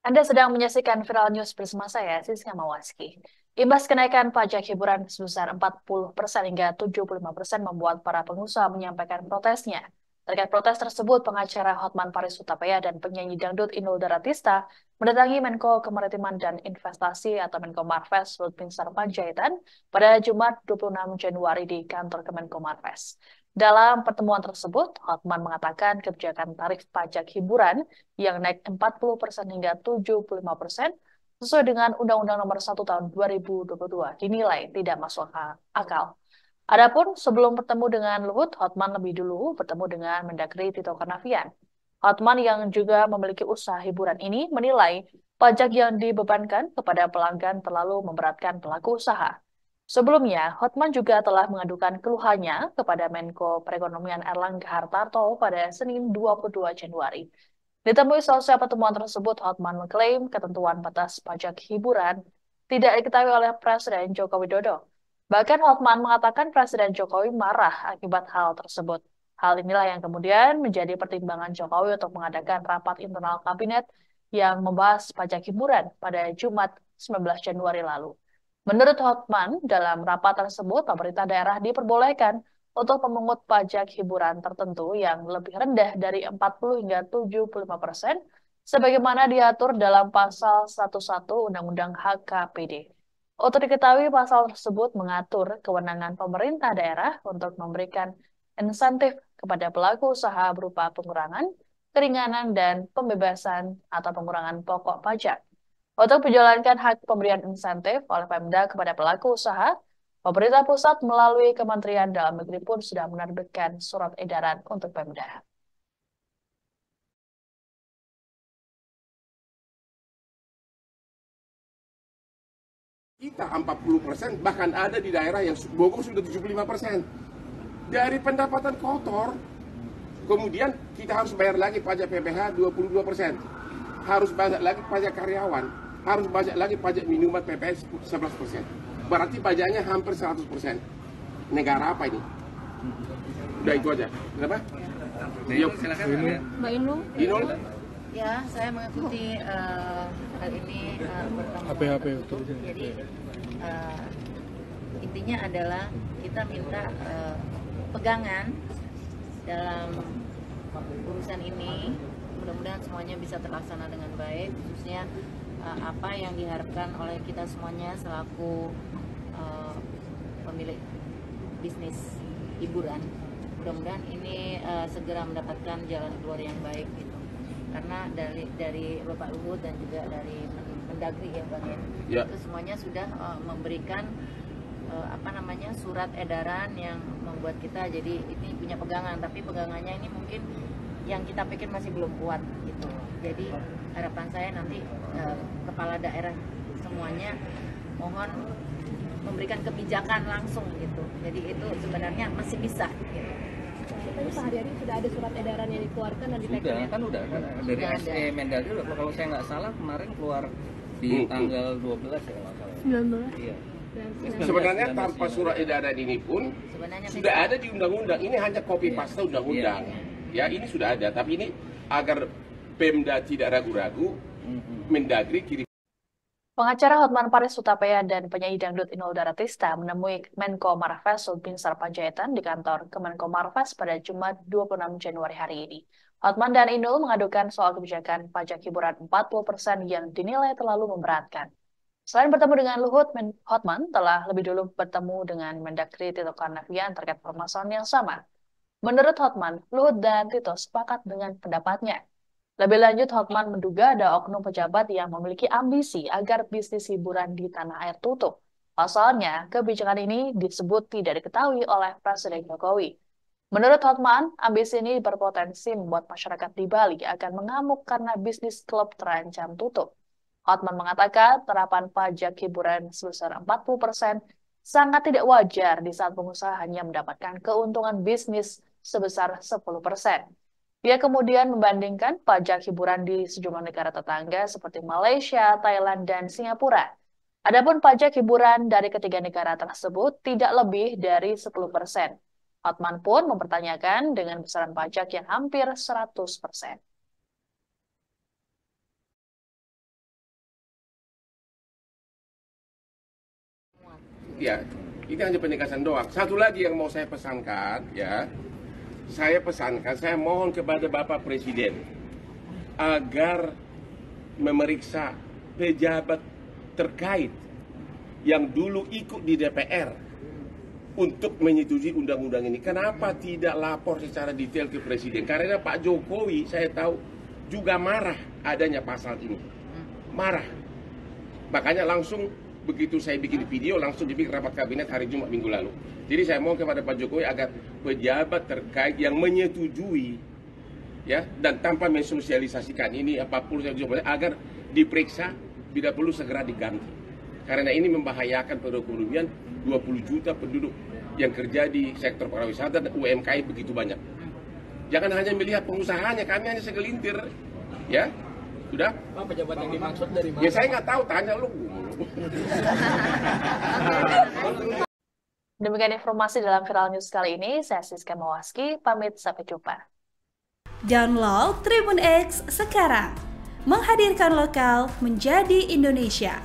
Anda sedang menyaksikan Viral News bersama saya, Siska Mawaski. Imbas kenaikan pajak hiburan sebesar 40% hingga 75% membuat para pengusaha menyampaikan protesnya. Terkait protes tersebut, pengacara Hotman Paris Hutapea dan penyanyi dangdut Inul Daratista mendatangi Menko Kemaritiman dan Investasi atau Menko Marves Luhut Binsar Panjaitan pada Jumat 26 Januari di kantor Kemenko Marves. Dalam pertemuan tersebut, Hotman mengatakan kebijakan tarif pajak hiburan yang naik 40% hingga 75% sesuai dengan Undang-Undang Nomor 1 Tahun 2022 dinilai tidak masuk akal. Adapun sebelum bertemu dengan Luhut, Hotman lebih dulu bertemu dengan Mendagri Tito Karnavian. Hotman yang juga memiliki usaha hiburan ini menilai pajak yang dibebankan kepada pelanggan terlalu memberatkan pelaku usaha. Sebelumnya, Hotman juga telah mengadukan keluhannya kepada Menko Perekonomian Erlangga Hartarto pada Senin 22 Januari. Ditemui selesai pertemuan tersebut, Hotman mengklaim ketentuan batas pajak hiburan tidak diketahui oleh Presiden Joko Widodo. Bahkan Hotman mengatakan Presiden Jokowi marah akibat hal tersebut. Hal inilah yang kemudian menjadi pertimbangan Jokowi untuk mengadakan rapat internal kabinet yang membahas pajak hiburan pada Jumat 19 Januari lalu. Menurut Hotman, dalam rapat tersebut, pemerintah daerah diperbolehkan untuk memungut pajak hiburan tertentu yang lebih rendah dari 40 hingga 75%, sebagaimana diatur dalam pasal 11 Undang-Undang HKPD. Untuk diketahui, pasal tersebut mengatur kewenangan pemerintah daerah untuk memberikan insentif kepada pelaku usaha berupa pengurangan, keringanan, dan pembebasan atau pengurangan pokok pajak. Untuk menjalankan hak pemberian insentif oleh Pemda kepada pelaku usaha, pemerintah pusat melalui Kementerian Dalam Negeri pun sudah menerbitkan surat edaran untuk Pemda. Kita 40%, bahkan ada di daerah yang Bogor sudah 75%. Dari pendapatan kotor, kemudian kita harus bayar lagi pajak PPh 22%. Harus bayar lagi pajak karyawan, harus bayar lagi pajak minuman PPh 11%. Berarti pajaknya hampir 100%. Negara apa ini? Udah itu aja. Kenapa? Yuk, silakan. Mbak Inul. Inul. Ya, saya mengikuti hal ini HP Jadi intinya adalah kita minta pegangan dalam urusan ini. Mudah-mudahan semuanya bisa terlaksana dengan baik, khususnya apa yang diharapkan oleh kita semuanya selaku pemilik bisnis hiburan. Mudah-mudahan ini segera mendapatkan jalan keluar yang baik gitu. Karena dari Bapak Luhut dan juga dari Mendagri ya Bang ya, itu semuanya sudah memberikan surat edaran yang membuat kita jadi ini punya pegangan, tapi pegangannya ini mungkin yang kita pikir masih belum kuat gitu. Jadi harapan saya nanti kepala daerah semuanya mohon memberikan kebijakan langsung gitu. Jadi itu sebenarnya masih bisa gitu. Tapi sehari-hari sudah ada surat edaran yang dikeluarkan dan ditekan. Sudah, kan udah dari SE Mendagri, kalau saya nggak salah kemarin keluar di tanggal 12 ya kalau salah. 19. Iya. Sebenarnya tanpa surat edaran ini pun Sebenarnya sudah ada di undang-undang. Ini hanya copy paste undang-undang. Ya, ini sudah ada. Tapi ini agar Pemda tidak ragu-ragu, Mendagri kirim. Pengacara Hotman Paris Hutapea dan penyanyi dangdut Inul Daratista menemui Menko Marves Luhut Binsar Panjaitan di kantor Kemenko Marves pada Jumat 26 Januari hari ini. Hotman dan Inul mengadukan soal kebijakan pajak hiburan 40% yang dinilai terlalu memberatkan. Selain bertemu dengan Luhut, Hotman telah lebih dulu bertemu dengan Mendagri Tito Karnavian terkait permasalahan yang sama. Menurut Hotman, Luhut dan Tito sepakat dengan pendapatnya. Lebih lanjut, Hotman menduga ada oknum pejabat yang memiliki ambisi agar bisnis hiburan di tanah air tutup. Pasalnya, kebijakan ini disebut tidak diketahui oleh Presiden Jokowi. Menurut Hotman, ambisi ini berpotensi membuat masyarakat di Bali akan mengamuk karena bisnis klub terancam tutup. Hotman mengatakan terapan pajak hiburan sebesar 40% sangat tidak wajar di saat pengusaha hanya mendapatkan keuntungan bisnis sebesar 10%. Dia kemudian membandingkan pajak hiburan di sejumlah negara tetangga seperti Malaysia, Thailand, dan Singapura. Adapun pajak hiburan dari ketiga negara tersebut tidak lebih dari 10%. Hotman pun mempertanyakan dengan besaran pajak yang hampir 100%. ya. Itu hanya penegasan doang. Satu lagi yang mau saya pesankan, ya. Saya mohon kepada Bapak Presiden agar memeriksa pejabat terkait yang dulu ikut di DPR untuk menyetujui undang-undang ini. Kenapa tidak lapor secara detail ke Presiden? Karena Pak Jokowi saya tahu juga marah adanya pasal ini. Marah. Makanya langsung begitu saya bikin video, langsung dibikin rapat kabinet hari Jumat minggu lalu. Jadi saya mohon kepada Pak Jokowi agar pejabat terkait yang menyetujui, ya, dan tanpa mensosialisasikan ini apapun agar diperiksa, bila perlu segera diganti. Karena ini membahayakan perekonomian 20 juta penduduk yang kerja di sektor pariwisata dan UMKM begitu banyak. Jangan hanya melihat pengusahanya, kami hanya segelintir, ya. Sudah? Pak, pejabat yang dimaksud dari mana? Ya saya nggak tahu, tanya lu. Demikian informasi dalam Viral News kali ini. Saya Siska Mawaski, pamit sampai jumpa. Download Tribun X sekarang. Menghadirkan lokal menjadi Indonesia.